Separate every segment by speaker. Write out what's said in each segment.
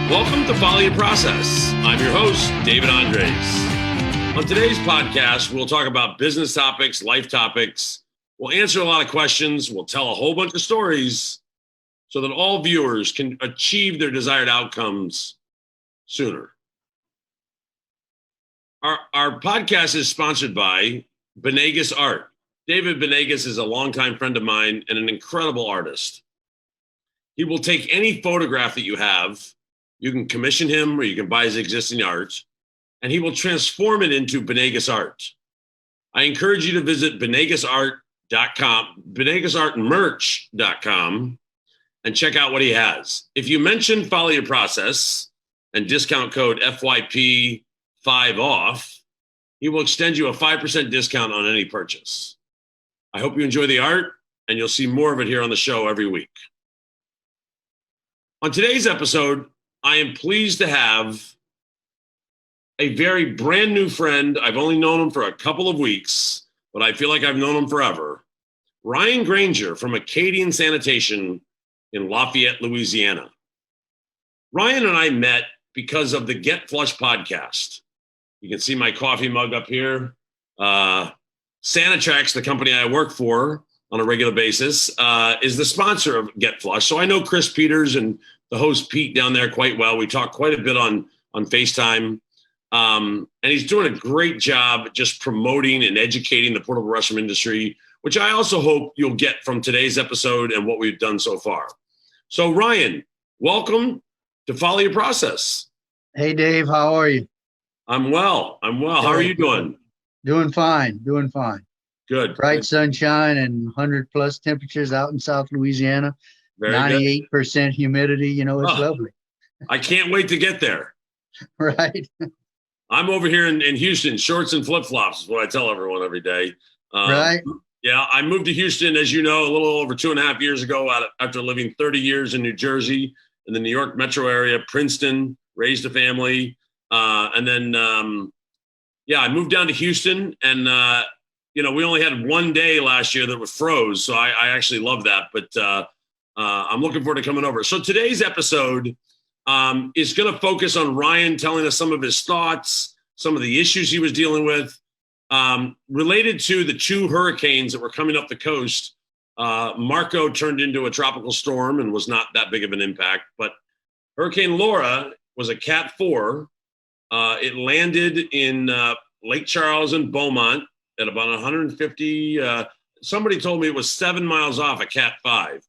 Speaker 1: Welcome to Follow Your Process. I'm your host, David Andres. On today's podcast, we'll talk about business topics, life topics. We'll answer a lot of questions. We'll tell a whole bunch of stories so that all viewers can achieve their desired outcomes sooner. Our podcast is sponsored by Benegas Art. David Benegas is a longtime friend of mine and an incredible artist. He will take any photograph that you have. You can commission him or you can buy his existing art, and he will transform it into Benegas Art. I encourage you to visit benegasart.com, benegasartmerch.com, and check out what he has. If you mention Follow Your Process and discount code FYP 5 off, he will extend you a 5% discount on any purchase. I hope you enjoy the art, and you'll see more of it here on the show every week. On today's episode, I am pleased to have a very brand new friend. I've only known him for a couple of weeks, but I feel like I've known him forever. Ryan Granger from Acadian Sanitation in Lafayette, Louisiana. Ryan and I met because of the Get Flush podcast. You can see my coffee mug up here. Sanitrax, the company I work for on a regular basis, is the sponsor of Get Flush. So I know Chris Peters and the host Pete down there quite well. We talk quite a bit on FaceTime. And he's doing a great job just promoting and educating the portable restroom industry, which I also hope you'll get from today's episode and what we've done so far. So Ryan, welcome to Follow Your Process.
Speaker 2: Hey, Dave, how are you?
Speaker 1: I'm well. How are you doing?
Speaker 2: Doing fine.
Speaker 1: Good.
Speaker 2: Bright sunshine and 100 plus temperatures out in South Louisiana.
Speaker 1: Very
Speaker 2: 98%
Speaker 1: good.
Speaker 2: Humidity. It's lovely.
Speaker 1: I can't wait to get there.
Speaker 2: Right.
Speaker 1: I'm over here in Houston, shorts and flip-flops is what I tell everyone every day.
Speaker 2: Right.
Speaker 1: Yeah, I moved to Houston, as you know, a little over 2.5 years ago after living 30 years in New Jersey, in the New York metro area, Princeton, raised a family. And then, I moved down to Houston, and, we only had one day last year that was froze. So I actually love that. But I'm looking forward to coming over. So today's episode is going to focus on Ryan telling us some of his thoughts, some of the issues he was dealing with related to the two hurricanes that were coming up the coast. Marco turned into a tropical storm and was not that big of an impact. But Hurricane Laura was a Cat 4. It landed in Lake Charles and Beaumont at about 150. Somebody told me it was 7 miles off a Cat 5.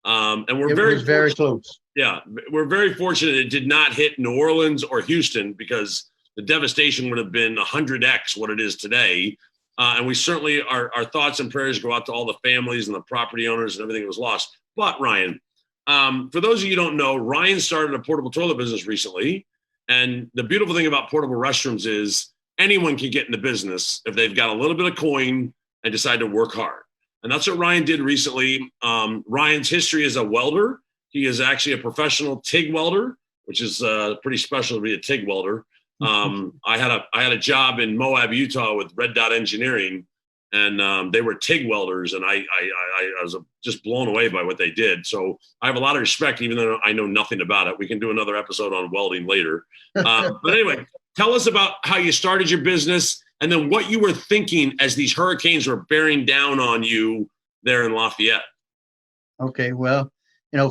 Speaker 1: And
Speaker 2: it was very close.
Speaker 1: Yeah, we're very fortunate it did not hit New Orleans or Houston because the devastation would have been 100x what it is today. And we certainly, our thoughts and prayers go out to all the families and the property owners and everything that was lost. But Ryan, for those of you who don't know, Ryan started a portable toilet business recently. And the beautiful thing about portable restrooms is anyone can get in the business if they've got a little bit of coin and decide to work hard. And that's what Ryan did recently. Ryan's history as a welder. He is actually a professional TIG welder, which is pretty special to be a TIG welder. I had a job in Moab, Utah with Red Dot Engineering, and they were TIG welders, and I was just blown away by what they did. So I have a lot of respect, even though I know nothing about it. We can do another episode on welding later. But anyway, tell us about how you started your business and then what you were thinking as these hurricanes were bearing down on you there in Lafayette.
Speaker 2: Okay, well,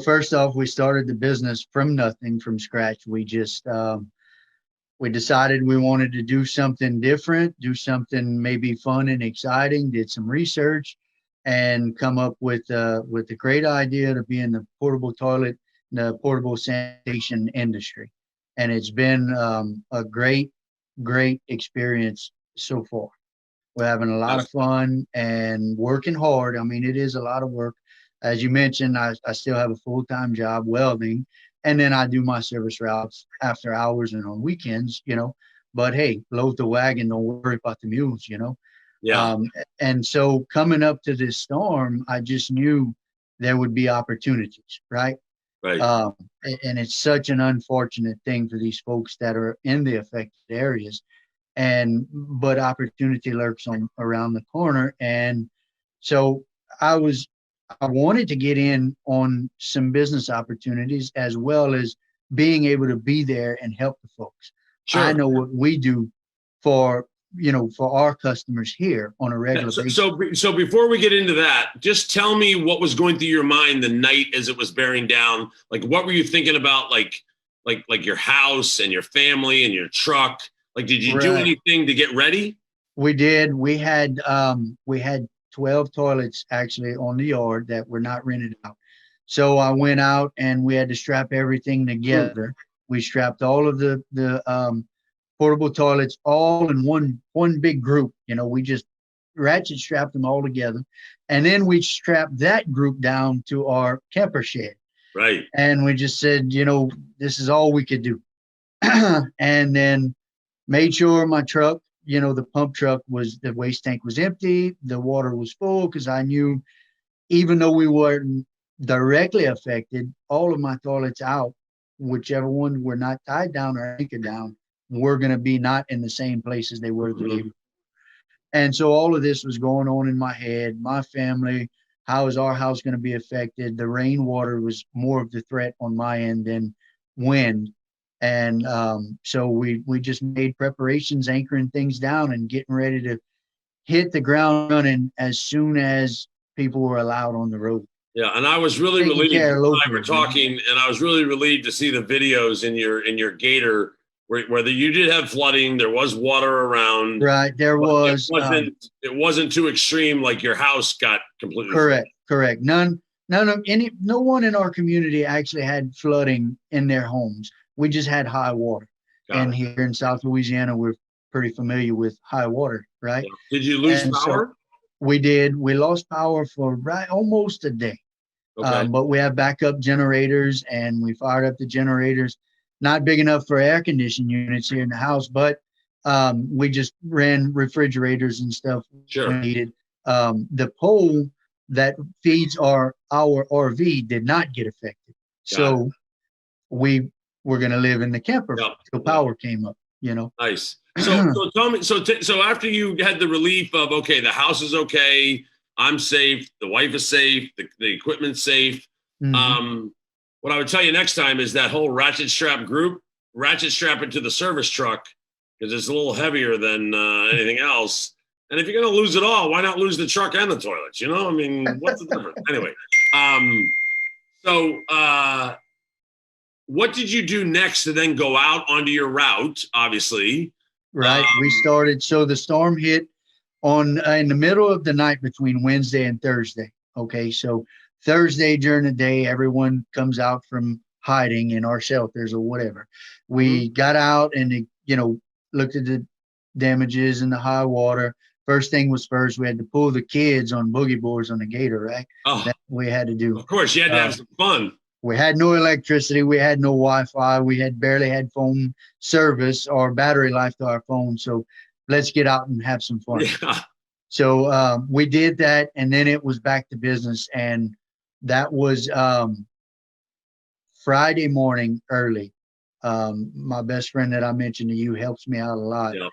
Speaker 2: first off, we started the business from nothing, from scratch. We just we decided we wanted to do something different, do something maybe fun and exciting, did some research, and come up with a great idea to be in the portable toilet, the portable sanitation industry. And it's been a great experience so far. We're having a lot of fun and working hard. I mean, it is a lot of work. As you mentioned, I still have a full-time job welding, and then I do my service routes after hours and on weekends, But hey, load the wagon, don't worry about the mules,
Speaker 1: Yeah.
Speaker 2: And so coming up to this storm, I just knew there would be opportunities, right?
Speaker 1: Right.
Speaker 2: And it's such an unfortunate thing for these folks that are in the affected areas. But opportunity lurks around the corner. And so I wanted to get in on some business opportunities as well as being able to be there and help the folks.
Speaker 1: Sure.
Speaker 2: I know what we do for, for our customers here on a regular basis.
Speaker 1: So before we get into that, just tell me what was going through your mind the night as it was bearing down. Like, what were you thinking about? Like your house and your family and your truck. Like, did you do anything to get ready?
Speaker 2: We did. We had 12 toilets actually on the yard that were not rented out. So I went out and we had to strap everything together. We strapped all of the portable toilets all in one big group. We just ratchet strapped them all together. And then we strapped that group down to our camper shed.
Speaker 1: Right.
Speaker 2: And we just said, this is all we could do. And then made sure my truck, the pump truck the waste tank was empty. The water was full because I knew even though we weren't directly affected, all of my toilets out, whichever one were not tied down or anchored down, were going to be not in the same places they were the day before. And so all of this was going on in my head, my family, how is our house going to be affected? The rainwater was more of the threat on my end than wind. And so we just made preparations, anchoring things down and getting ready to hit the ground running as soon as people were allowed on the road.
Speaker 1: Yeah, and I was really relieved. We're talking, and I was really relieved to see the videos in your Gator where you did have flooding. There was water around.
Speaker 2: Right, there was.
Speaker 1: It wasn't too extreme like your house got completely.
Speaker 2: Correct. No one in our community actually had flooding in their homes. We just had high water. And here in South Louisiana, we're pretty familiar with high water, right?
Speaker 1: Yeah. Did you lose power?
Speaker 2: So we did. We lost power for almost a day.
Speaker 1: Okay.
Speaker 2: But we have backup generators, and we fired up the generators. Not big enough for air conditioning units here in the house, but we just ran refrigerators and stuff when needed. The pole that feeds our RV did not get affected. So we were going to live in the camper until power came up,
Speaker 1: Nice. So tell me, so after you had the relief of, okay, the house is okay, I'm safe, the wife is safe, the equipment's safe. Mm-hmm. What I would tell you next time is that whole ratchet strap it to the service truck, because it's a little heavier than anything else. And if you're going to lose it all, why not lose the truck and the toilets? I mean, what's the difference? Anyway. So what did you do next to then go out onto your route, obviously?
Speaker 2: Right. We started. So the storm hit in the middle of the night between Wednesday and Thursday. Okay. So Thursday during the day, everyone comes out from hiding in our shelters or whatever. We got out and, looked at the damages and the high water. First thing was first, we had to pull the kids on boogie boards on the Gator, right?
Speaker 1: Oh,
Speaker 2: that's what we had to do.
Speaker 1: Of course, you had to have some fun.
Speaker 2: We had no electricity. We had no Wi-Fi. We barely had phone service or battery life to our phone. So let's get out and have some fun.
Speaker 1: Yeah.
Speaker 2: So we did that, and then it was back to business. And that was Friday morning early. My best friend that I mentioned to you helps me out a lot.
Speaker 1: Yeah.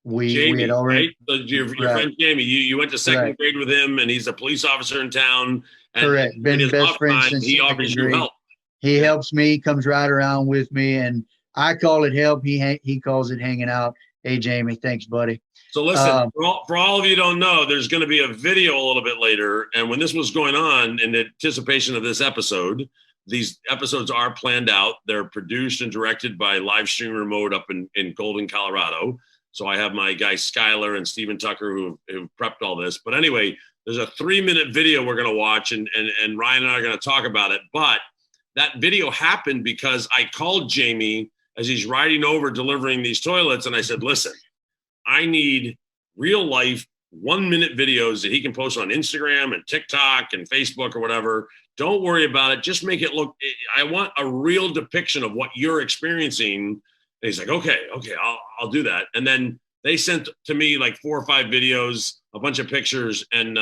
Speaker 2: We had already,
Speaker 1: right? Your friend Jamie, you went to second grade with him, and he's a police officer in town. And
Speaker 2: correct. Been best friends since
Speaker 1: he offers you help.
Speaker 2: He helps me, comes right around with me, and I call it help. He calls it hanging out. Hey, Jamie, thanks, buddy.
Speaker 1: So listen, for all of you who don't know, there's going to be a video a little bit later. And when this was going on, in anticipation of this episode, these episodes are planned out. They're produced and directed by Live Stream Remote up in Golden, Colorado. So I have my guy Skylar and Steven Tucker who prepped all this. But anyway, there's a 3-minute video we're going to watch, and Ryan and I are going to talk about it. But that video happened because I called Jamie as he's riding over delivering these toilets. And I said, listen, I need real life 1-minute videos that he can post on Instagram and TikTok and Facebook or whatever. Don't worry about it. Just make it look, I want a real depiction of what you're experiencing. And he's like, okay, I'll do that. And then they sent to me like 4 or 5 videos, a bunch of pictures. And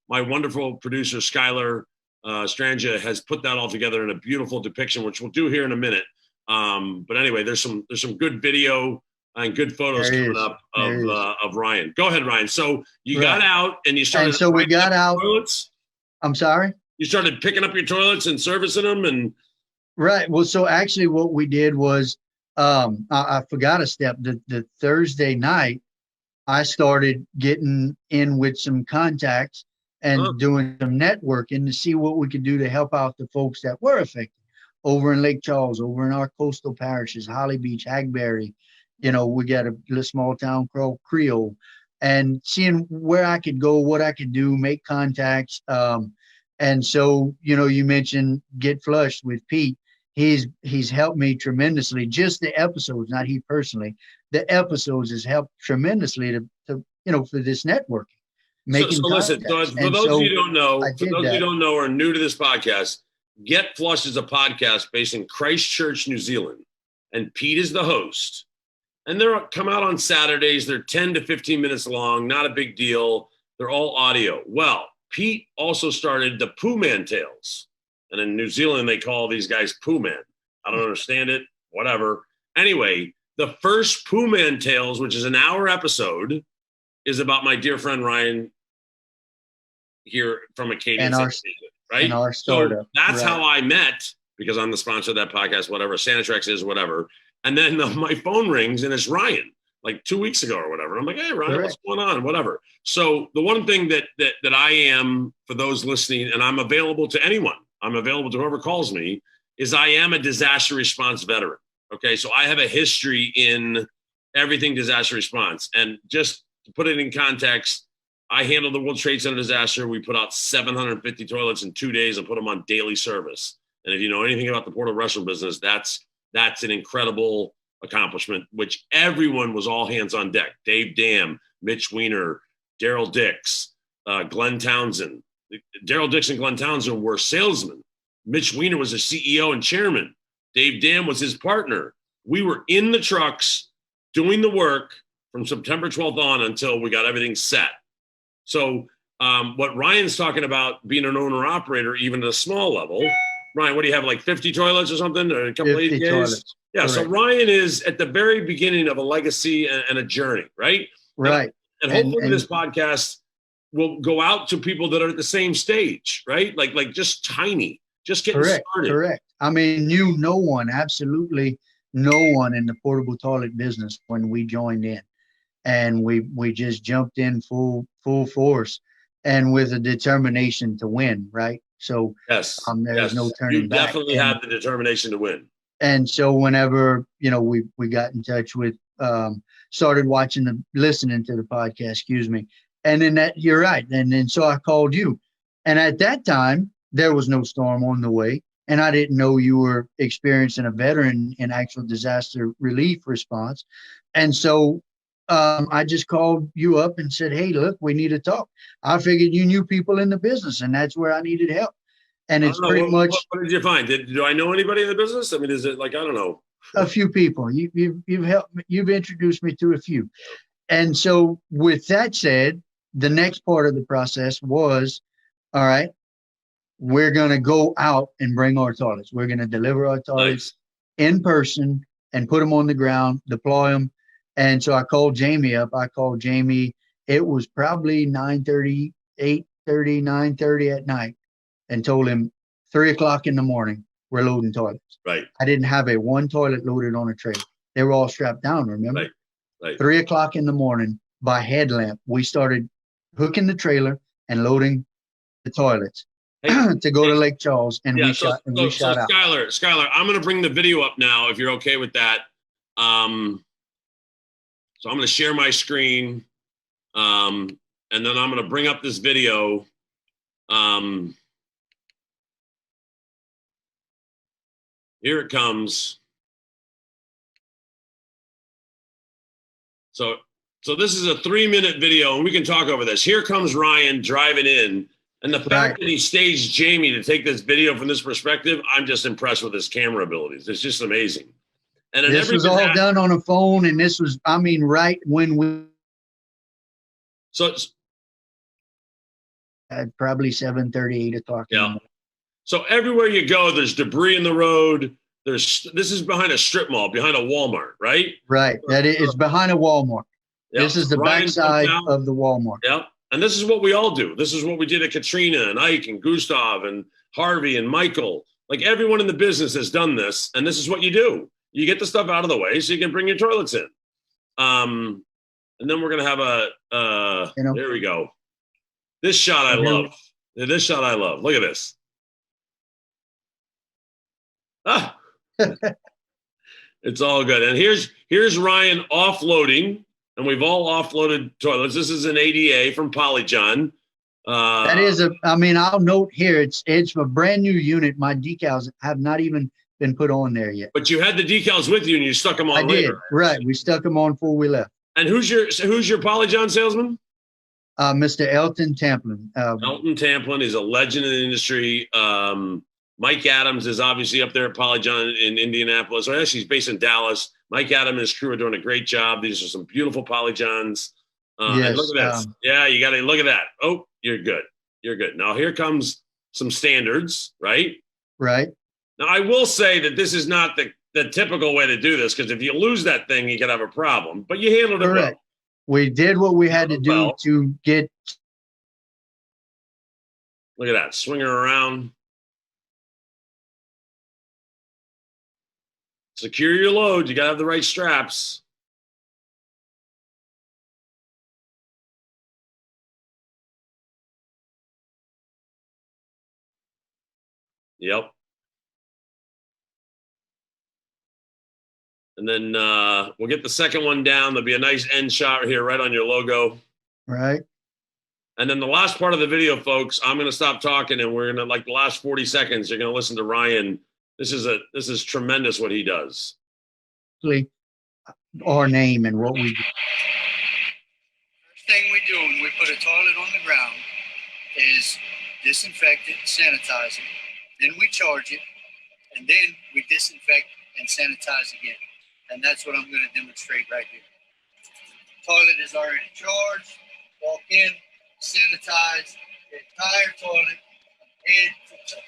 Speaker 1: my wonderful producer, Skylar Stranja, has put that all together in a beautiful depiction, which we'll do here in a minute. But anyway, there's some good video and good photos coming up of Ryan. Go ahead, Ryan. So you got out and you started.
Speaker 2: And so we got out.
Speaker 1: Toilets.
Speaker 2: I'm sorry.
Speaker 1: You started picking up your toilets and servicing them, and
Speaker 2: Right. Well, so actually what we did was, I forgot a step. The Thursday night, I started getting in with some contacts
Speaker 1: Huh?
Speaker 2: and doing some networking to see what we could do to help out the folks that were affected over in Lake Charles, over in our coastal parishes, Holly Beach, Hagberry. We got a little small town called Creole, and seeing where I could go, what I could do, make contacts. And so, you mentioned Get Flushed with Pete. He's helped me tremendously. Just the episodes, not he personally. The episodes has helped tremendously for this networking,
Speaker 1: So
Speaker 2: making
Speaker 1: listen, so
Speaker 2: contacts.
Speaker 1: for
Speaker 2: And
Speaker 1: those of you
Speaker 2: so
Speaker 1: who don't know,
Speaker 2: I
Speaker 1: for
Speaker 2: did
Speaker 1: those of you
Speaker 2: that.
Speaker 1: who don't know or are new to this podcast, Get Flushed is a podcast based in Christchurch, New Zealand, and Pete is the host. And they're come out on Saturdays. They're 10 to 15 minutes long, not a big deal. They're all audio. Well, Pete also started the Pooh Man Tales. And in New Zealand, they call these guys Pooh Man. I don't understand it, whatever. Anyway, the first Pooh Man Tales, which is an hour episode, is about my dear friend Ryan here from Acadian,
Speaker 2: And our
Speaker 1: right?
Speaker 2: and our
Speaker 1: So
Speaker 2: startup.
Speaker 1: that's
Speaker 2: Right.
Speaker 1: how I met, because I'm the sponsor of that podcast, whatever, Sanitrex is, whatever. And then my phone rings and it's Ryan, like 2 weeks ago or whatever. I'm like, hey, Ryan,
Speaker 2: Correct.
Speaker 1: what's going on? Whatever. So the one thing that I am, for those listening, and I'm available to anyone, I'm available to whoever calls me, is I am a disaster response veteran. Okay. So I have a history in everything disaster response. And just to put it in context, I handled the World Trade Center disaster. We put out 750 toilets in 2 days and put them on daily service. And if you know anything about the portable restroom business, that's an incredible accomplishment, which everyone was all hands on deck. Dave Dam, Mitch Weiner, Daryl Dix, Glenn Townsend. Daryl Dix and Glenn Townsend were salesmen. Mitch Weiner was the CEO and chairman. Dave Dam was his partner. We were in the trucks doing the work from September 12th on until we got everything set. So what Ryan's talking about, being an owner operator, even at a small level, Ryan, what do you have, like 50 toilets or something, or a couple
Speaker 2: 50
Speaker 1: ADAs?
Speaker 2: toilets.
Speaker 1: Yeah.
Speaker 2: Correct.
Speaker 1: So Ryan is at the very beginning of a legacy and a journey, right?
Speaker 2: Right.
Speaker 1: And hopefully this podcast will go out to people that are at the same stage, right? Like just tiny, just getting started.
Speaker 2: Correct. I mean, no one, absolutely no one in the portable toilet business when we joined in, and we just jumped in full force and with a determination to win. Right. So
Speaker 1: yes,
Speaker 2: there's no turning back.
Speaker 1: You definitely have the determination to win. And
Speaker 2: so whenever, we got in touch with, started listening to the podcast, excuse me. And then you're right. And then, so I called you, and at that time there was no storm on the way. And I didn't know you were experiencing a veteran in actual disaster relief response. And so I just called you up and said, hey, look, we need to talk. I figured you knew people in the business, and that's where I needed help. And it's pretty much.
Speaker 1: What did you find? Do I know anybody in the business? I mean, is it like, I don't know.
Speaker 2: A few people. You've helped me, you've introduced me to a few. And so with that said, the next part of the process was, all right, we're going to go out and bring our toilets. We're going to deliver our toilets in person and put them on the ground, deploy them. And so I called Jamie up. It was probably 9:30, 8:30, 9:30 at night, and told him 3:00 in the morning, we're loading toilets.
Speaker 1: Right.
Speaker 2: I didn't have one toilet loaded on a trailer. They were all strapped down, remember?
Speaker 1: Right.
Speaker 2: 3:00 in the morning by headlamp, we started hooking the trailer and loading the toilets to go to Lake Charles, and we shot out.
Speaker 1: Skylar, I'm going to bring the video up now, if you're okay with that. So I'm going to share my screen, and then I'm going to bring up this video. Here it comes. So this is a 3-minute video, and we can talk over this. Here comes Ryan driving in. And the fact that he staged Jamie to take this video from this perspective, I'm just impressed with his camera abilities. It's just amazing. And
Speaker 2: this was all done on a phone, and this was, right when we.
Speaker 1: So it's
Speaker 2: at probably 7:30, 8 o'clock.
Speaker 1: Yeah. So everywhere you go, there's debris in the road. This is behind a strip mall, behind a Walmart, right?
Speaker 2: Right. That is behind a Walmart.
Speaker 1: Yep.
Speaker 2: This is the backside of the Walmart.
Speaker 1: Yep. And this is what we all do. This is what we did at Katrina and Ike and Gustav and Harvey and Michael. Like everyone in the business has done this, and this is what you do. You get the stuff out of the way so you can bring your toilets in. And then we're gonna have there we go. This shot I love. This shot I love. Look at this. Ah, it's all good. And here's Ryan offloading, and we've all offloaded toilets. This is an ADA from Polyjon.
Speaker 2: That is I'll note here, it's a brand new unit. My decals have not even been put on there yet.
Speaker 1: But you had the decals with you and you stuck them on later.
Speaker 2: I did, right. We stuck them on before we left.
Speaker 1: And who's your Polyjon salesman?
Speaker 2: Mr. Elton Tamplin.
Speaker 1: Elton Tamplin is a legend in the industry. Mike Adams is obviously up there at Polyjon in Indianapolis. Or actually, he's based in Dallas. Mike Adams and his crew are doing a great job. These are some beautiful Polyjons. Yes, look at this. Yeah, you got to look at that. Oh, you're good. You're good. Now, here comes some standards, right?
Speaker 2: Right.
Speaker 1: Now, I will say that this is not the typical way to do this, because if you lose that thing, you could have a problem. But you handled it well.
Speaker 2: We did what we had to do to get.
Speaker 1: Look at that. Swing her around. Secure your load. You got to have the right straps. Yep. And then we'll get the second one down. There'll be a nice end shot here right on your logo.
Speaker 2: Right.
Speaker 1: And then the last part of the video, folks, I'm going to stop talking, and we're going to, like the last 40 seconds, you're going to listen to Ryan. This is tremendous what he does.
Speaker 2: Our name and what we do.
Speaker 3: First thing we do when we put a toilet on the ground is disinfect it, sanitize it. Then we charge it, and then we disinfect and sanitize again. And that's what I'm going to demonstrate right here. Toilet is already charged. Walk in, sanitize the entire toilet, head to toe.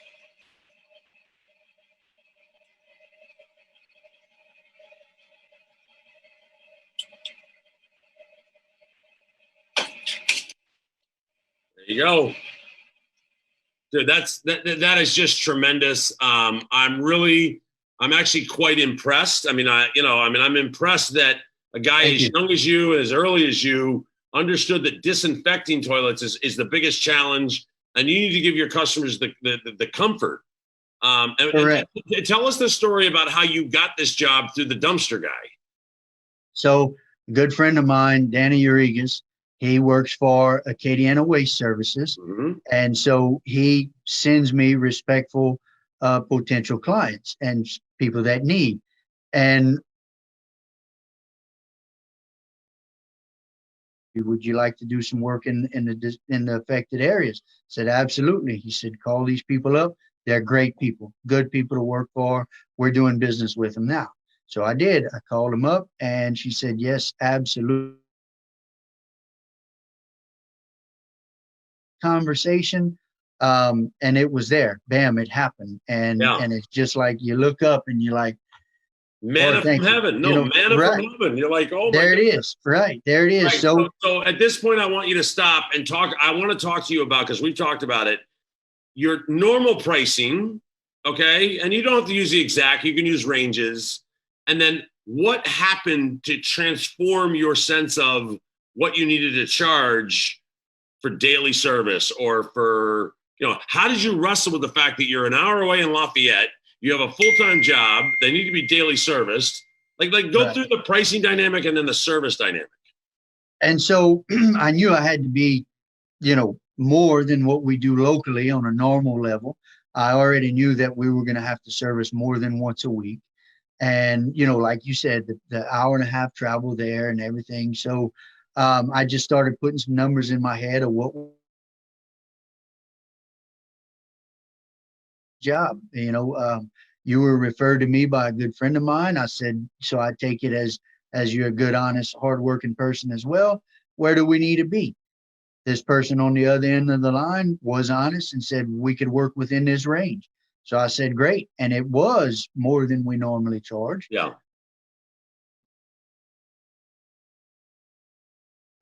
Speaker 1: There you go. Dude, that is just tremendous. I'm actually quite impressed. I'm impressed that a guy as young as you, as early as you, understood that disinfecting toilets is the biggest challenge, and you need to give your customers the comfort. And tell us the story about how you got this job through the dumpster guy.
Speaker 2: So, a good friend of mine, Danny Urigas, he works for Acadiana Waste Services.
Speaker 1: Mm-hmm.
Speaker 2: And so he sends me respectful potential clients and people that need. And would you like to do some work in the affected areas? I said, absolutely. He said, call these people up. They're great people, good people to work for. We're doing business with them now. So I did. I called them up, and she said, yes, absolutely. Conversation, and it was there. Bam, it happened. And it's just like you look up and you're like,
Speaker 1: manna from heaven. Manna from heaven. You're like, oh my
Speaker 2: there it is. Right. There it is.
Speaker 1: Right. So at this point, I want you to stop and talk. I want to talk to you about, because we've talked about it, your normal pricing, okay? And you don't have to use the exact, you can use ranges. And then what happened to transform your sense of what you needed to charge for daily service, or for, how did you wrestle with the fact that you're an hour away in Lafayette, you have a full-time job, they need to be daily serviced, like go through the pricing dynamic and then the service dynamic.
Speaker 2: And so I knew I had to be, more than what we do locally on a normal level. I already knew that we were going to have to service more than once a week. And, like you said, the hour and a half travel there and everything. So I just started putting some numbers in my head of what job, you were referred to me by a good friend of mine. I said, so I take it as you're a good, honest, hardworking person as well. Where do we need to be? This person on the other end of the line was honest and said we could work within this range. So I said, great. And it was more than we normally charge.
Speaker 1: Yeah.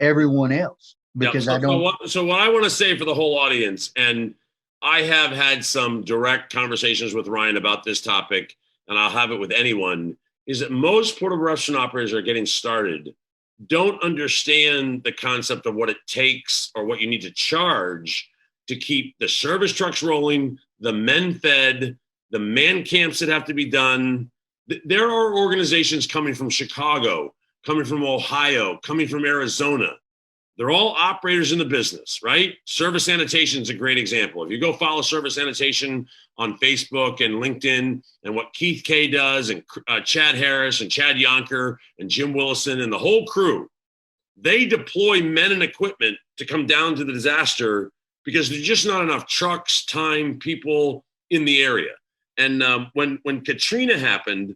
Speaker 2: Everyone else, because
Speaker 1: So what I want to say for the whole audience, and I have had some direct conversations with Ryan about this topic, and I'll have it with anyone, is that most portable restaurant operators are getting started don't understand the concept of what it takes or what you need to charge to keep the service trucks rolling, the men fed, the man camps that have to be done. There are organizations coming from Chicago, coming from Ohio, coming from Arizona. They're all operators in the business, right? Service Sanitation is a great example. If you go follow Service Sanitation on Facebook and LinkedIn, and what Keith Kay does, and Chad Harris and Chad Yonker and Jim Willison and the whole crew, they deploy men and equipment to come down to the disaster because there's just not enough trucks, time, people in the area. And when Katrina happened,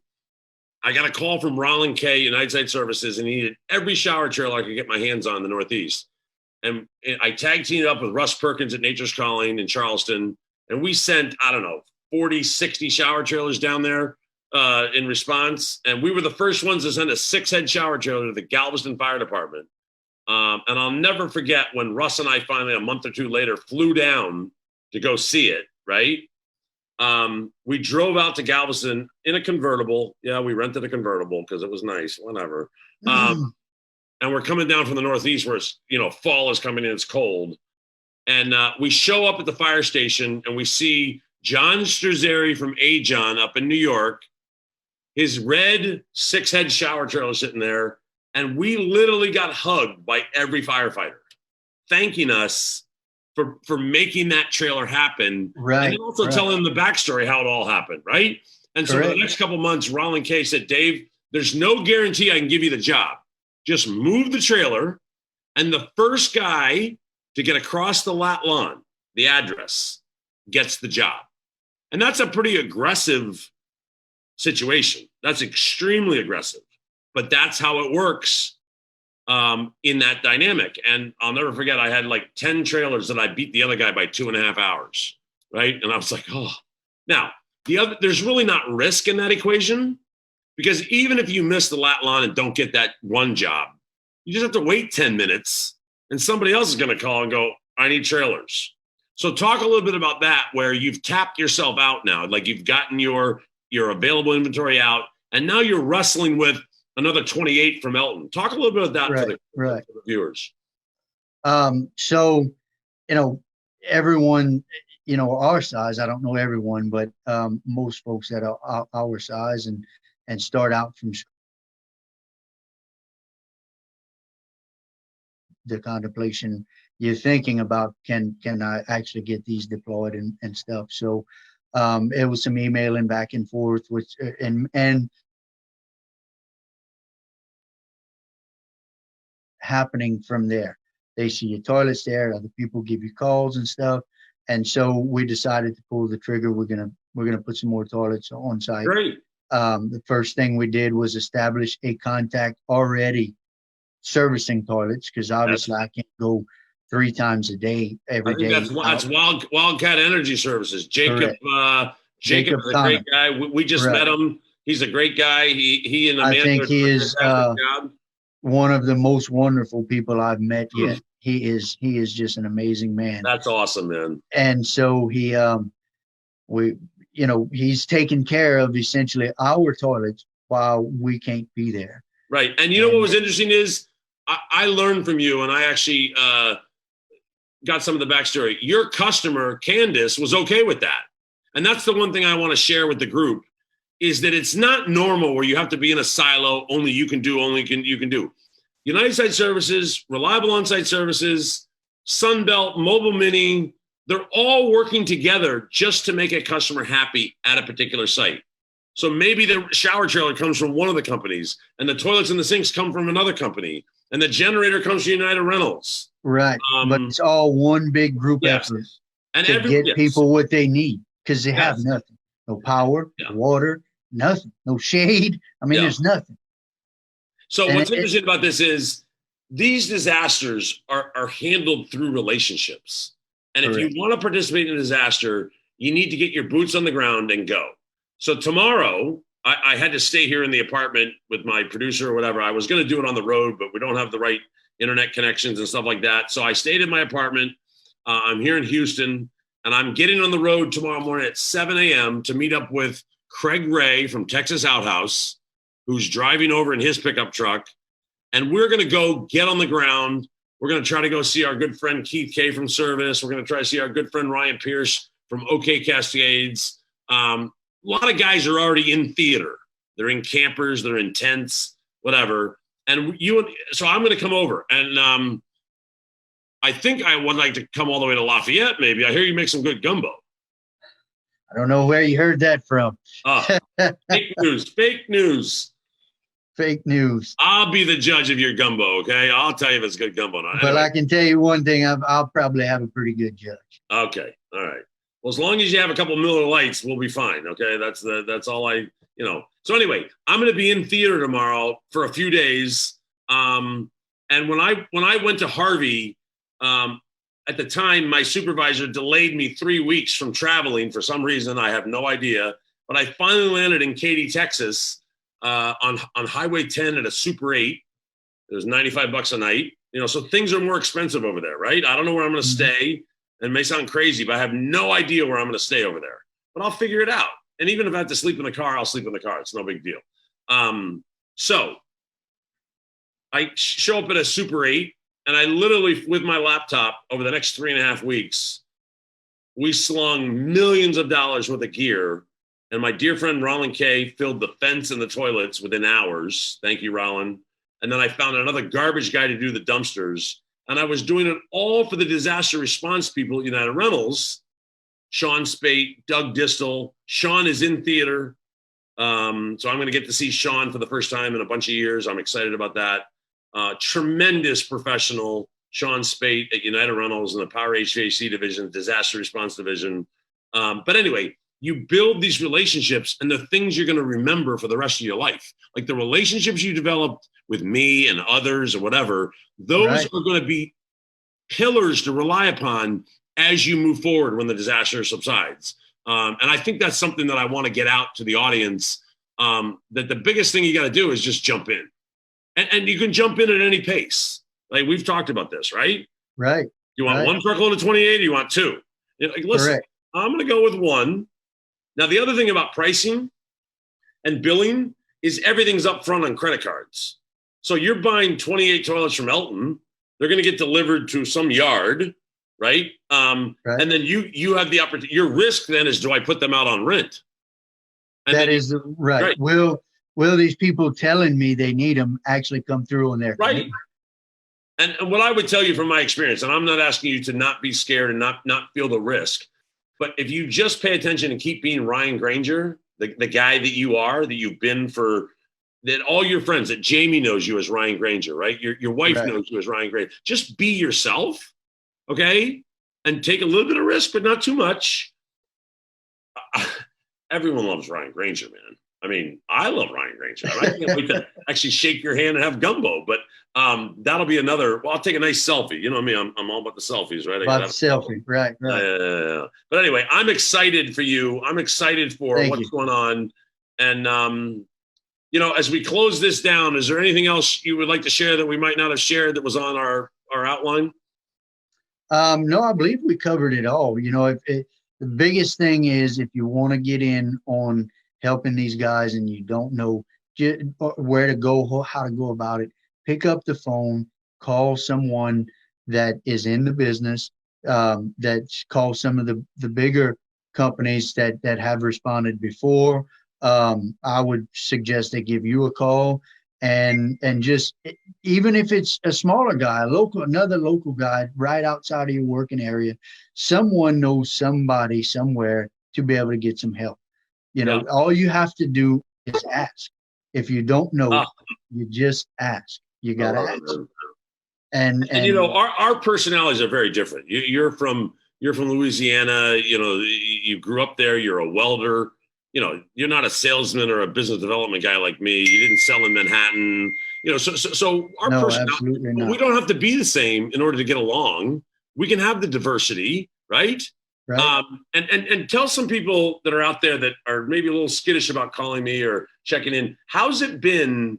Speaker 1: I got a call from Roland Kay, United Site Services, and he needed every shower trailer I could get my hands on in the Northeast. And I tag teamed up with Russ Perkins at Nature's Calling in Charleston, and we sent, 40, 60 shower trailers down there in response. And we were the first ones to send a 6-head shower trailer to the Galveston Fire Department. And I'll never forget when Russ and I finally, a month or two later, flew down to go see it, right? We drove out to Galveston in a convertible. Yeah, we rented a convertible because it was nice, whatever. And we're coming down from the Northeast where it's, fall is coming in, it's cold. And we show up at the fire station and we see John Struzzeri from Ajon up in New York, his red 6-head shower trailer sitting there. And we literally got hugged by every firefighter, thanking us for making that trailer happen.
Speaker 2: Right.
Speaker 1: And then also telling them the backstory, how it all happened, right? And so for the next couple of months, Roland Kay said, Dave, there's no guarantee I can give you the job. Just move the trailer, and the first guy to get across the lat lawn, the address, gets the job. And that's a pretty aggressive situation. That's extremely aggressive. But that's how it works in that dynamic. And I'll never forget, I had like 10 trailers that I beat the other guy by 2.5 hours, right? And I was like, oh. Now, there's really not risk in that equation, because even if you miss the lat lawn and don't get that one job, you just have to wait 10 minutes and somebody else is going to call and go, I need trailers. So talk a little bit about that, where you've tapped yourself out now, like you've gotten your available inventory out, and now you're wrestling with another 28 from Elton. Talk a little bit about that for the viewers.
Speaker 2: So, everyone, our size, I don't know everyone, but most folks that are our size and start out from the contemplation, you're thinking about, can I actually get these deployed and stuff. So it was some emailing back and forth, which and happening from there. They see your toilets there, other people give you calls and stuff. And so we decided to pull the trigger. We're gonna put some more toilets on site.
Speaker 1: Great.
Speaker 2: The first thing we did was establish a contact already servicing toilets, because obviously I can't go 3 times a day every day.
Speaker 1: That's Wildcat Energy Services. Jacob is a great guy. We just met him. He's a great guy. He and Amanda,
Speaker 2: I think he is one of the most wonderful people I've met yet. He is just an amazing man.
Speaker 1: That's awesome, man.
Speaker 2: And so he's taking care of essentially our toilets while we can't be there.
Speaker 1: Right. And you know what was interesting is I learned from you, and I actually got some of the backstory. Your customer, Candace, was okay with that. And that's the one thing I want to share with the group, is that it's not normal where you have to be in a silo, only you can do. United Site Services, Reliable On-Site Services, Sunbelt, Mobile Mini, they're all working together just to make a customer happy at a particular site. So maybe the shower trailer comes from one of the companies, and the toilets and the sinks come from another company, and the generator comes from United Rentals.
Speaker 2: Right. But it's all one big group effort to get people what they need, because they have nothing. No power, water, nothing. No shade. I mean, there's nothing.
Speaker 1: So what's interesting about this is these disasters are handled through relationships. And if you want to participate in a disaster, you need to get your boots on the ground and go. So tomorrow, I had to stay here in the apartment with my producer or whatever. I was going to do it on the road, but we don't have the right internet connections and stuff like that. So I stayed in my apartment. I'm here in Houston, and I'm getting on the road tomorrow morning at 7 a.m. to meet up with Craig Ray from Texas Outhouse, who's driving over in his pickup truck. And we're going to go get on the ground. We're going to try to go see our good friend Keith Kay from Service. We're going to try to see our good friend Ryan Pierce from OK Cascades. A lot of guys are already in theater. They're in campers, they're in tents, whatever. And so I'm going to come over. And I think I would like to come all the way to Lafayette, maybe. I hear you make some good gumbo.
Speaker 2: I don't know where you heard that from.
Speaker 1: Fake news, fake news.
Speaker 2: Fake news.
Speaker 1: I'll be the judge of your gumbo, okay? I'll tell you if it's good gumbo or not.
Speaker 2: But
Speaker 1: Anyway.
Speaker 2: I can tell you one thing, I'll probably have a pretty good judge.
Speaker 1: Okay, all right. Well, as long as you have a couple Miller Lights, we'll be fine, okay? That's all So anyway, I'm going to be in theater tomorrow for a few days. And when I went to Harvey, at the time, my supervisor delayed me 3 weeks from traveling for some reason. I have no idea. But I finally landed in Katy, Texas, on Highway 10 at a Super 8. It was $95 a night. So things are more expensive over there, right? I don't know where I'm going to stay. It may sound crazy, but I have no idea where I'm going to stay over there. But I'll figure it out. And even if I have to sleep in the car, I'll sleep in the car. It's no big deal. So I show up at a Super 8, and I literally, with my laptop, over the next 3.5 weeks, we slung millions of dollars worth of gear. And my dear friend Roland Kay filled the fence and the toilets within hours. Thank you, Roland. And then I found another garbage guy to do the dumpsters. And I was doing it all for the disaster response people at United Rentals. Sean Spate, Doug Distel. Sean is in theater. So I'm going to get to see Sean for the first time in a bunch of years. I'm excited about that. Tremendous professional, Sean Spate at United Rentals in the Power HVAC division, disaster response division. But anyway, you build these relationships and the things you're going to remember for the rest of your life. Like the relationships you developed with me and others or whatever, those are going to be pillars to rely upon as you move forward when the disaster subsides. And I think that's something that I want to get out to the audience, that the biggest thing you got to do is just jump in. And you can jump in at any pace. Like we've talked about this, right?
Speaker 2: Right.
Speaker 1: You want one truckload of 28 or you want two? Like, listen, correct. I'm going to go with one. Now, the other thing about pricing and billing is everything's up front on credit cards. So you're buying 28 toilets from Elton. They're going to get delivered to some yard, right? And then you have the opportunity. Your risk then is, do I put them out on rent? And
Speaker 2: that is right. Will these people telling me they need them actually come through on their
Speaker 1: right? And what I would tell you from my experience, and I'm not asking you to not be scared and not feel the risk, but if you just pay attention and keep being Ryan Granger, the guy that you are, that you've been for, that all your friends, that Jamie knows you as Ryan Granger, right? Your wife knows you as Ryan Granger. Just be yourself, okay? And take a little bit of risk, but not too much. Everyone loves Ryan Granger, man. I mean, I love Ryan Granger. I can't wait to actually shake your hand and have gumbo, but that'll be another. Well, I'll take a nice selfie. You know me, I'm all about the selfies, right?
Speaker 2: About the selfie, right.
Speaker 1: But anyway, I'm excited for you. I'm excited for what's going on. And, as we close this down, is there anything else you would like to share that we might not have shared that was on our outline?
Speaker 2: No, I believe we covered it all. The biggest thing is if you want to get in on helping these guys and you don't know where to go, how to go about it, pick up the phone, call someone that is in the business, call some of the bigger companies that have responded before. I would suggest they give you a call and just, even if it's a smaller guy, another local guy right outside of your working area, someone knows somebody somewhere to be able to get some help. All you have to do is ask. If you don't know, you just ask. You got to ask. And our personalities are very different. You're from Louisiana. You grew up there. You're a welder. You're not a salesman or a business development guy like me. You didn't sell in Manhattan. So our personality, we don't have to be the same in order to get along. We can have the diversity, right? Right. And tell some people that are out there that are maybe a little skittish about calling me or checking in. How's it been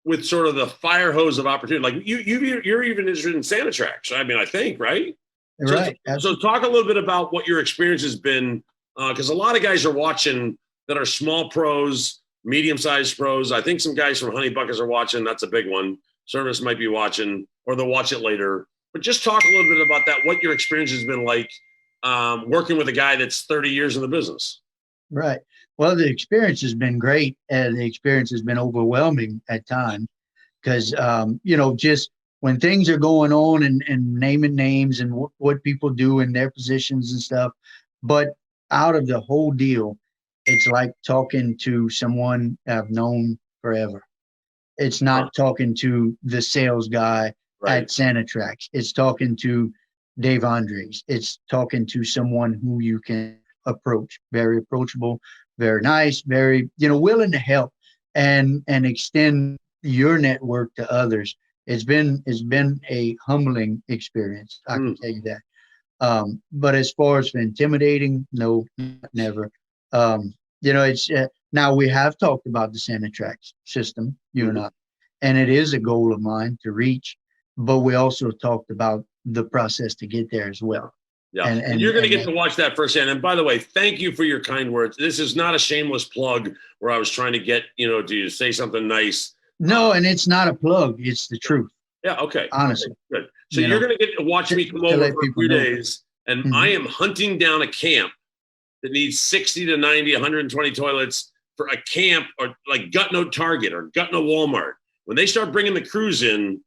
Speaker 2: with sort of the fire hose of opportunity? Like you're even interested in Sanitrax. I mean, I think, right? Right.
Speaker 1: So talk a little bit about what your experience has been, because a lot of guys are watching that are small pros, medium-sized pros. I think some guys from Honey Buckets are watching. That's a big one. Service might be watching, or they'll watch it later. But just talk a little bit about that, what your experience has been like working with a guy that's 30 years in the business.
Speaker 2: Right. Well, the experience has been great, and the experience has been overwhelming at times because, just when things are going on and naming names and what people do in their positions and stuff. But out of the whole deal, it's like talking to someone I've known forever. It's not talking to the sales guy at Sanitrax. It's talking to Dave Andres. It's talking to someone who you can approach, very approachable, very nice, very, willing to help and extend your network to others. It's been a humbling experience. I can tell you that. But as far as intimidating, no, never. It's now we have talked about the Sanitrax system, you and I, and it is a goal of mine to reach. But we also talked about the process to get there as well.
Speaker 1: Yeah, and you're going to get to watch that firsthand. And by the way, thank you for your kind words. This is not a shameless plug where I was trying to get to say something nice.
Speaker 2: No, and it's not a plug. It's the truth.
Speaker 1: Yeah. Okay.
Speaker 2: Honestly.
Speaker 1: Okay, good. So you're going to get to watch me come over for a few days, and I am hunting down a camp that needs 60 to 90, 120 toilets for a camp or like Gutno Target or Gutno Walmart. When they start bringing the crews in,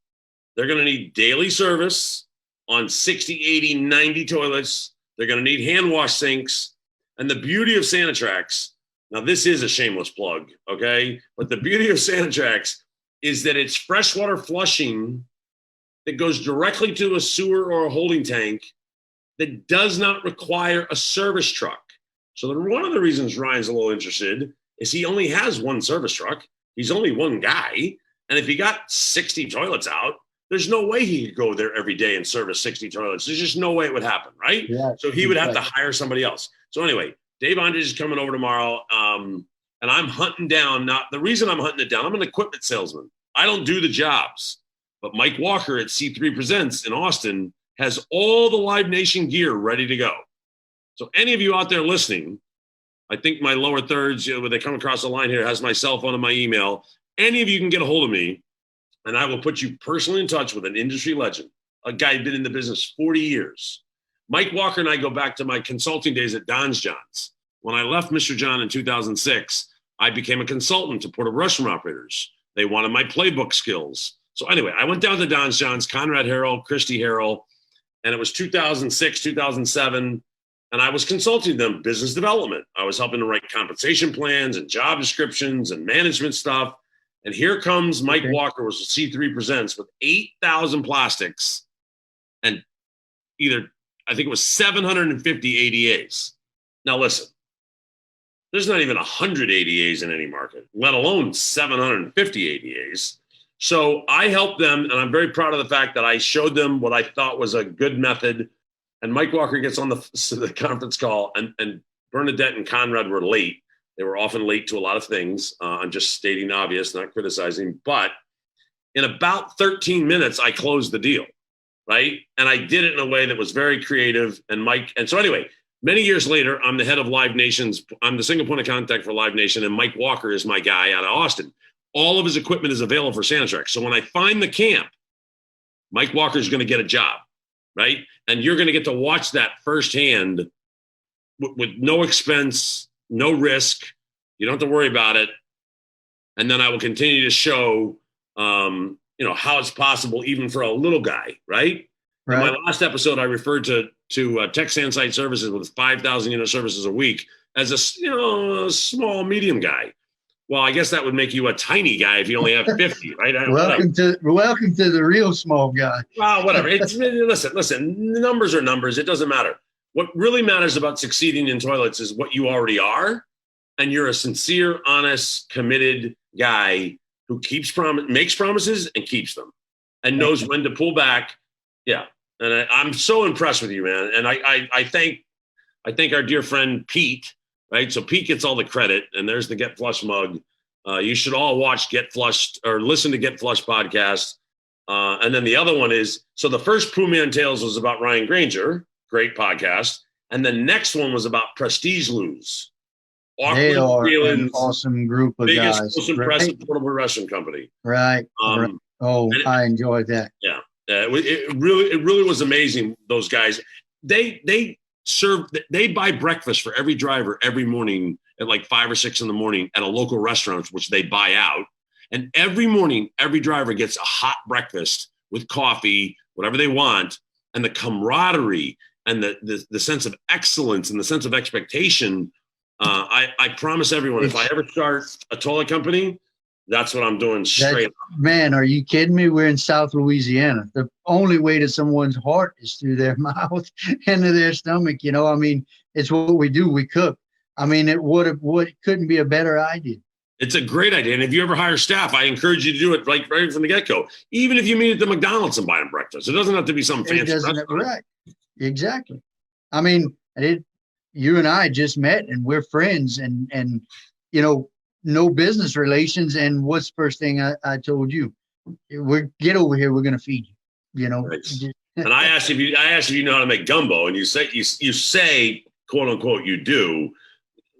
Speaker 1: they're going to need daily service on 60, 80, 90 toilets. They're going to need hand wash sinks. And the beauty of Sanitrax, now this is a shameless plug, okay? But the beauty of Sanitrax is that it's freshwater flushing that goes directly to a sewer or a holding tank that does not require a service truck. So one of the reasons Ryan's a little interested is he only has one service truck. He's only one guy. And if he got 60 toilets out, there's no way he could go there every day and service 60 toilets. There's just no way it would happen, right?
Speaker 2: Yeah,
Speaker 1: so he would have to hire somebody else. So anyway, Dave Andres is coming over tomorrow, and I'm hunting down. Now, the reason I'm hunting it down, I'm an equipment salesman. I don't do the jobs. But Mike Walker at C3 Presents in Austin has all the Live Nation gear ready to go. So any of you out there listening, I think my lower thirds, when they come across the line here, has my cell phone and my email. Any of you can get a hold of me, and I will put you personally in touch with an industry legend, a guy who's been in the business 40 years. Mike Walker and I go back to my consulting days at Don's John's. When I left Mr. John in 2006, I became a consultant to Port of Restroom operators. They wanted my playbook skills. So anyway, I went down to Don's John's, Conrad Harrell, Christy Harrell, and it was 2006, 2007, and I was consulting them business development. I was helping to write compensation plans and job descriptions and management stuff. And here comes Mike Walker with C3 Presents with 8,000 plastics and I think it was 750 ADAs. Now listen, there's not even 100 ADAs in any market, let alone 750 ADAs. So I helped them, and I'm very proud of the fact that I showed them what I thought was a good method. And Mike Walker gets on the conference call, and Bernadette and Conrad were late. They were often late to a lot of things. I'm just stating the obvious, not criticizing. But in about 13 minutes, I closed the deal, right? And I did it in a way that was very creative. And so anyway, many years later, I'm the head of Live Nation's. I'm the single point of contact for Live Nation, and Mike Walker is my guy out of Austin. All of his equipment is available for Sanitrax. So when I find the camp, Mike Walker is going to get a job, right? And you're going to get to watch that firsthand with no expense, no risk. You don't have to worry about it. And then I will continue to show, how it's possible even for a little guy, right? In my last episode, I referred to Tech Site Services with 5,000 unit services a week as a small, medium guy. Well, I guess that would make you a tiny guy if you only have 50, right?
Speaker 2: Welcome to the real small guy.
Speaker 1: Well, whatever. Listen, numbers are numbers. It doesn't matter. What really matters about succeeding in toilets is what you already are. And you're a sincere, honest, committed guy who makes promises and keeps them and knows when to pull back. Yeah. And I'm so impressed with you, man. And I thank our dear friend Pete, right? So Pete gets all the credit, and there's the Get Flushed mug. You should all watch Get Flushed or listen to Get Flushed podcast. And then the other one is, so the first Pooh Man Tales was about Ryan Granger, great podcast. And the next one was about Prestige Lose.
Speaker 2: They
Speaker 1: Auckland,
Speaker 2: are
Speaker 1: New
Speaker 2: an
Speaker 1: Zealand's
Speaker 2: awesome group of
Speaker 1: biggest,
Speaker 2: guys.
Speaker 1: most impressive portable wrestling company.
Speaker 2: Right. Right. Oh,
Speaker 1: and
Speaker 2: I enjoyed that.
Speaker 1: Yeah. It really was amazing. Those guys, they buy breakfast for every driver every morning at like 5 or 6 in the morning at a local restaurant, which they buy out. And every morning, every driver gets a hot breakfast with coffee, whatever they want. And the camaraderie and the sense of excellence and the sense of expectation. I promise everyone, if I ever start a toilet company, that's what I'm doing straight up.
Speaker 2: Man, are you kidding me? We're in South Louisiana. The only way to someone's heart is through their mouth into their stomach. You know, I mean, it's what we do. We cook. I mean, it couldn't be a better idea.
Speaker 1: It's a great idea. And if you ever hire staff, I encourage you to do it right from the get-go. Even if you meet at the McDonald's and buy them breakfast. It doesn't have to be some fancy restaurant.
Speaker 2: Right. Exactly. I mean, you and I just met and we're friends and you know, no business relations. And what's the first thing I told you? Get over here. We're going to feed you, you know.
Speaker 1: Nice. And I asked if you know how to make gumbo, and you say, quote unquote, you do.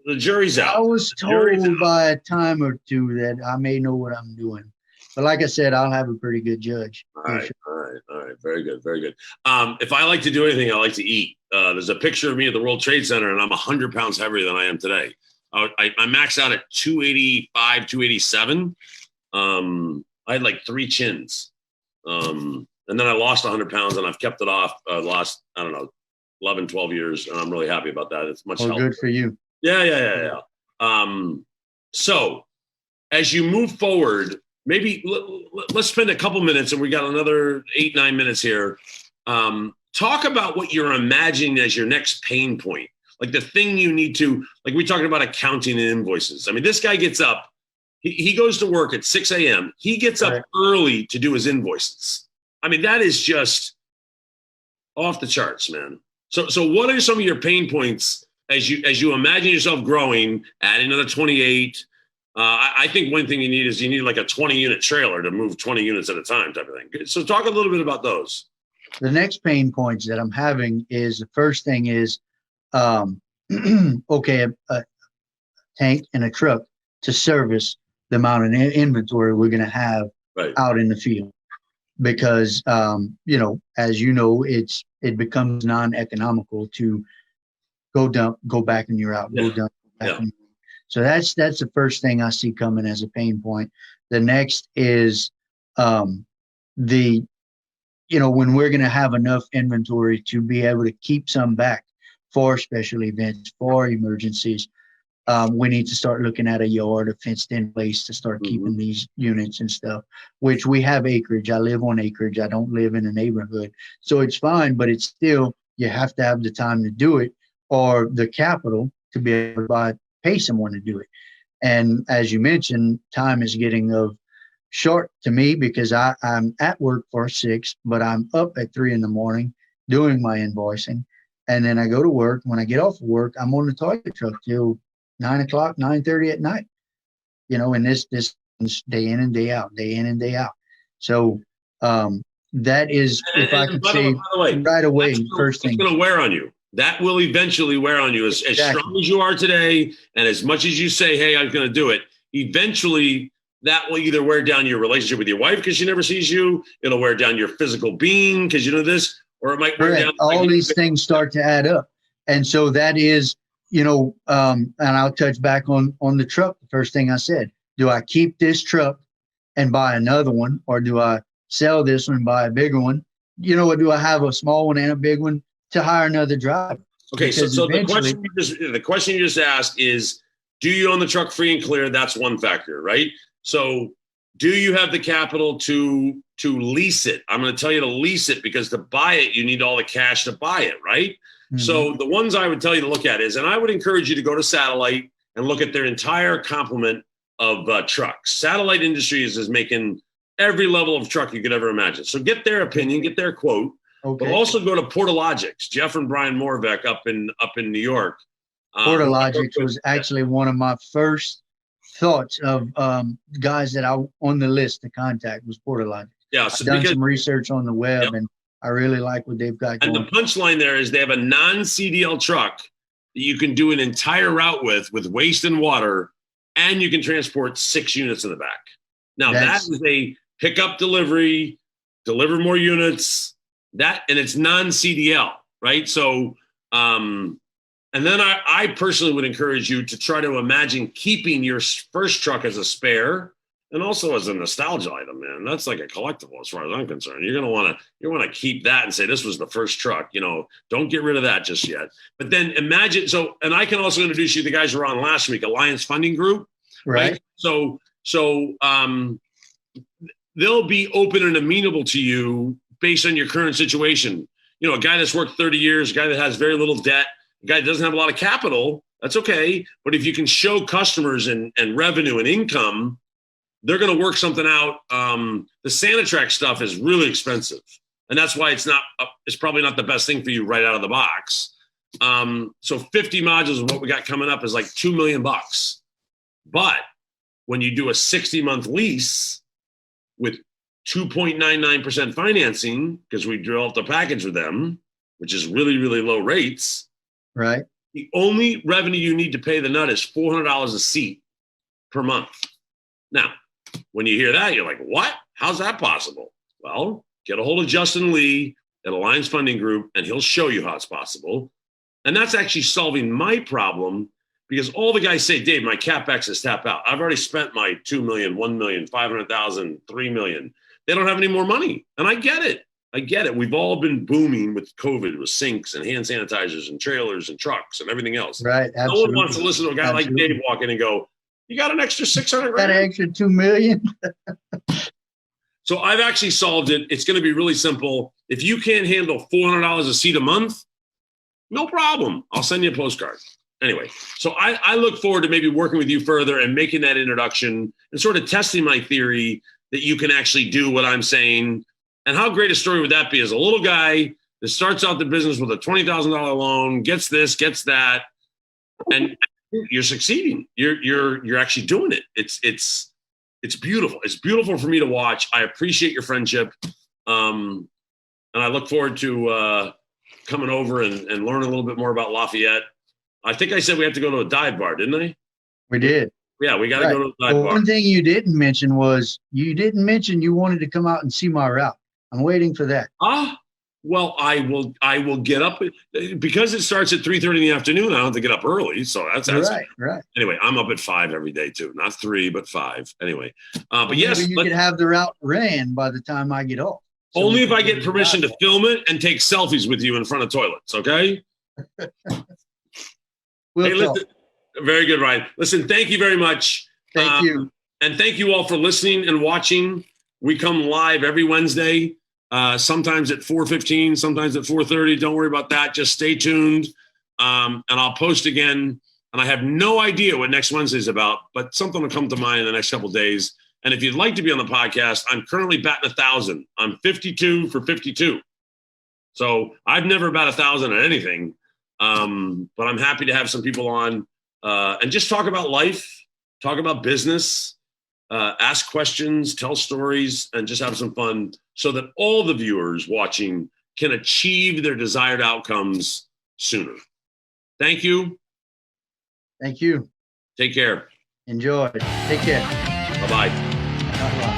Speaker 1: The jury's out.
Speaker 2: I was told by a time or two that I may know what I'm doing. But like I said, I'll have a pretty good judge.
Speaker 1: All right. Very good. If I like to do anything, I like to eat. There's a picture of me at the World Trade Center, and I'm 100 pounds heavier than I am today. I maxed out at 285, 287. I had like 3 chins. And then I lost 100 pounds, and I've kept it off. Lost, I don't know, 11, 12 years, and I'm really happy about that. It's much healthier.
Speaker 2: Good for you.
Speaker 1: Yeah. So as you move forward, maybe let's spend a couple minutes, and we got another 8-9 minutes here. Talk about what you're imagining as your next pain point, like the thing you need to, like we talking about accounting and invoices. I mean, this guy gets up, he goes to work at 6 a.m. He gets up early to do his invoices. I mean, that is just off the charts, man. So what are some of your pain points as you imagine yourself growing, adding another 28? I think one thing you need like a 20-unit trailer to move 20 units at a time type of thing. So talk a little bit about those.
Speaker 2: The next pain points that I'm having is, the first thing is, okay, a tank and a truck to service the amount of inventory we're going to have out in the field. Because, you know, as you know, it becomes non-economical to go back and you're out, go dump, go back and so that's the first thing I see coming as a pain point. The next is you know, when we're going to have enough inventory to be able to keep some back for special events, for emergencies, we need to start looking at a yard, a fenced-in place to start keeping these units and stuff, which we have acreage. I live on acreage. I don't live in a neighborhood. So it's fine, but it's still, you have to have the time to do it or the capital to be able to pay someone to do it. And as you mentioned, time is getting short to me because I'm at work for 6, but I'm up at 3 in the morning doing my invoicing. And then I go to work. When I get off of work, I'm on the toilet truck till 9 o'clock, 9:30 at night, you know, and this day in and day out, So that is, if I could say right away, first thing.
Speaker 1: It's going to wear on you. That will eventually wear on you. As strong as you are today, and as much as you say, hey, I'm going to do it, eventually that will either wear down your relationship with your wife because she never sees you. It'll wear down your physical being because you know this, or it might wear down.
Speaker 2: All these things start to add up. And so that is, you know, and I'll touch back on the truck. The first thing I said, do I keep this truck and buy another one, or do I sell this one and buy a bigger one? You know, or do I have a small one and a big one to hire another driver?
Speaker 1: Okay, so the question you just asked is, do you own the truck free and clear? That's one factor, right? So do you have the capital to lease it? I'm going to tell you to lease it because to buy it, you need all the cash to buy it, right? Mm-hmm. So the ones I would tell you to look at is, and I would encourage you to go to Satellite and look at their entire complement of trucks. Satellite Industries is making every level of truck you could ever imagine. So get their opinion, get their quote. Okay. But also go to Portalogics, Jeff and Brian Morbeck up in New York.
Speaker 2: Portalogics was actually one of my first thoughts of guys that I on the list to contact was Portalogics.
Speaker 1: Yeah.
Speaker 2: I've
Speaker 1: So
Speaker 2: done
Speaker 1: because,
Speaker 2: some research on the web,
Speaker 1: Yep.
Speaker 2: and I really like what they've got
Speaker 1: and
Speaker 2: going.
Speaker 1: the punchline there is they have a non-CDL truck that you can do an entire route with waste and water, and you can transport 6 units in the back. Now that is a pickup delivery, deliver more units, and it's non-CDL, right? So, and then I personally would encourage you to try to imagine keeping your first truck as a spare and also as a nostalgia item, man. That's like a collectible as far as I'm concerned. You're gonna want to keep that and say this was the first truck. Don't get rid of that just yet. But then imagine and I can also introduce you to the guys who were on last week, Alliance Funding Group, right? So they'll be open and amenable to you based on your current situation. A guy that's worked 30 years, a guy that has very little debt, a guy that doesn't have a lot of capital, that's okay. But if you can show customers and revenue and income, they're going to work something out. The Sanitrack stuff is really expensive. And that's why it's probably not the best thing for you right out of the box. So 50 modules of what we got coming up is like $2 million. But when you do a 60-month lease with 2.99% financing, because we developed a package with them, which is really, really low rates.
Speaker 2: Right.
Speaker 1: The only revenue you need to pay the nut is $400 a seat per month. Now, when you hear that, you're like, what? How's that possible? Well, get a hold of Justin Lee at Alliance Funding Group, and he'll show you how it's possible. And that's actually solving my problem, because all the guys say, Dave, my CapEx is tapped out. I've already spent my $2 million, $1 million, $500,000, $3 million. They don't have any more money. And I get it. We've all been booming with COVID, with sinks and hand sanitizers and trailers and trucks and everything else.
Speaker 2: Right. Absolutely.
Speaker 1: No one wants to listen to a guy like Dave walk in and go, you got an extra 600 grand?
Speaker 2: Got an extra $2 million?
Speaker 1: So I've actually solved it. It's going to be really simple. If you can't handle $400 a seat a month, no problem. I'll send you a postcard. Anyway, so I look forward to maybe working with you further and making that introduction and sort of testing my theory that you can actually do what I'm saying. And how great a story would that be as a little guy that starts out the business with a $20,000 loan, gets this, gets that, and you're succeeding. You're actually doing it. It's beautiful. It's beautiful for me to watch. I appreciate your friendship. And I look forward to coming over and learning a little bit more about Lafayette. I think I said we have to go to a dive bar, didn't I? We did. Yeah, we got to go to a dive bar.
Speaker 2: One thing you didn't mention was you wanted to come out and see my route. I'm waiting for that.
Speaker 1: Well, I will get up because it starts at 3:30 in the afternoon. I don't have to get up early, so that's
Speaker 2: right.
Speaker 1: Anyway, I'm up at 5 every day too, not 3 but 5. Anyway, but yes,
Speaker 2: maybe you could have the route ran by the time I get off.
Speaker 1: So only if I get permission to film it and take selfies with you in front of toilets. Okay. Listen, very good, Ryan. Listen, thank you very much.
Speaker 2: Thank you.
Speaker 1: And thank you all for listening and watching. We come live every Wednesday, sometimes at 4:15, sometimes at 4:30. Don't worry about that. Just stay tuned. And I'll post again. And I have no idea what next Wednesday is about, but something will come to mind in the next couple of days. And if you'd like to be on the podcast, I'm currently batting 1,000. I'm 52 for 52. So I've never bat 1,000 at anything. But I'm happy to have some people on and just talk about life, talk about business, ask questions, tell stories, and just have some fun so that all the viewers watching can achieve their desired outcomes sooner. Thank you.
Speaker 2: Thank you.
Speaker 1: Take care.
Speaker 2: Enjoy. Take care.
Speaker 1: Bye-bye.
Speaker 2: Bye-bye.